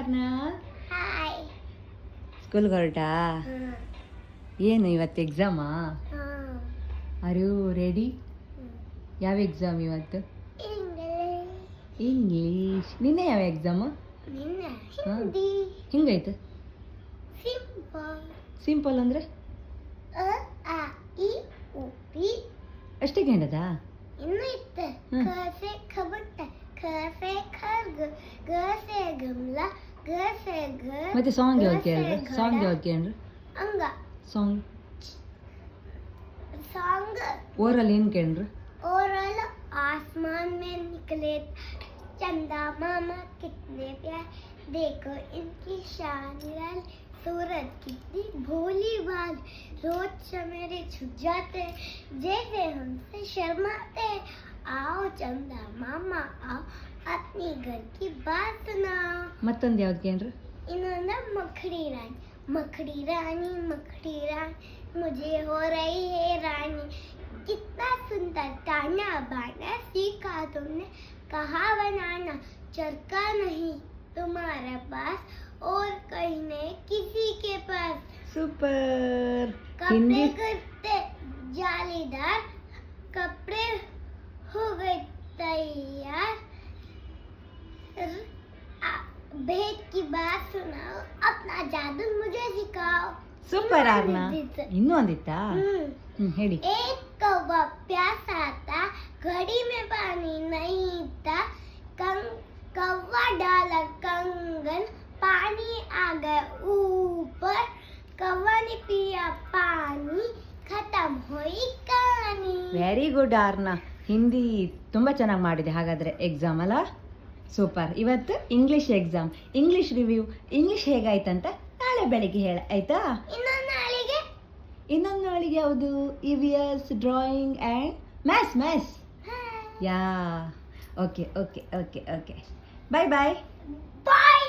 ಅರ್ನಾ, hi. ಸ್ಕೂಲ್ಗೆ ಹೊರಟಾ? ಏನು ಇವತ್ತು ಎಕ್ಸಾಮಾ? Are you ready? ಯಾವ ಎಕ್ಸಾಮ್ ಇವತ್ತು? ಇಂಗ್ಲೀಷ್. ನಿನ್ನೆ ಯಾವ ಎಕ್ಸಾಮು? ಹಿಂದಿ. ಹಿಂಗಾಯ್ತು? ಸಿಂಪಲ್. ಸಿಂಪಲ್ ಅಂದರೆ ಅ ಆ ಇ ಉ ಪಿ. ಅಷ್ಟೇ ಗಂಡದಾ? ಇನ್ನು ಇತ್ತು. ಕ ಸೆ ಖಬಟ್ಟ, ಖ ಸೆ ಖರ್ಗ, ಗ ಸೆ ಗಮಲ, ಗ ಸೆ ಘ. ಮತ್ತೆ ಸಾಂಗ್ ಯಾವ್ದು ಕೇಳಿದ್ರು? ಸಾಂಗ್ ಯಾವ್ದು ಕೇಳಿದ್ರು? ಅಂಗ ಸಾಂಗ್ सॉन्ग ಓವರಲ್ಲಿ ಏನು ಕೇಳಿದ್ರು? ओरल आसमान में निकले चंदा मामा कितने प्यार, देखो इनकी शान लाल, सूरज कितनी भोली भाल, रोज सवेरे छुप जाते जैसे हमसे शर्माते, आओ चंदा मामा आओ अपनी घर की बात सुनाओ. ಮತ್ತೊಂದು ಯಾವ್ದು ಕೇಳಿದ್ರು? इन्होंने मखड़ी रानी, मखड़ी रानी, मखड़ी रानी, मुझे हो रही है रानी, कितना सुंदर ताना बाना सीखा तुमने, कहा बनाना चरखा नहीं तुम्हारे पास, और कहीं नहीं किसी के पास. ಸೂಪರ್. कपड़े हिंदी करते जालीदार, कपड़े हो गए तैयार, भेद की बात सुनाओ, अपना जादू मुझे सिखाओ. ಸೂಪರ್ ಅರ್ನಾ. ಇನ್ನೂ ಒಂದಿತ್ತಾ? ಹೇಳಿ. एक कौवा प्यासा था, घड़ी में पानी नहीं था, कौवा डाला कंगन, पानी आ गया ऊपर, कौवा ने पिया पानी, खत्म हुई कहानी. Very good ಅರ್ನಾ. ಹಿಂದಿ ತುಂಬ ಚೆನ್ನಾಗಿ ಮಾಡಿದೆ ಹಾಗಾದರೆ ಎಕ್ಸಾಮ್ ಅಲ್ಲ? ಸೂಪರ್. ಇವತ್ತು English exam, English review, English ಹೇಗಾಯ್ತಂತ ನಾಳೆ ಬೆಳಿಗ್ಗೆ ಹೇಳ ಆಯ್ತಾ? ಇನ್ನೊಂದು ನಾಳೆಗೆ ಇನ್ನೊಂದು ನಾಳೆಗೆ ಯಾವುದು? E V S, drawing and maths. Yeah, okay okay okay okay. Bye bye. Bye.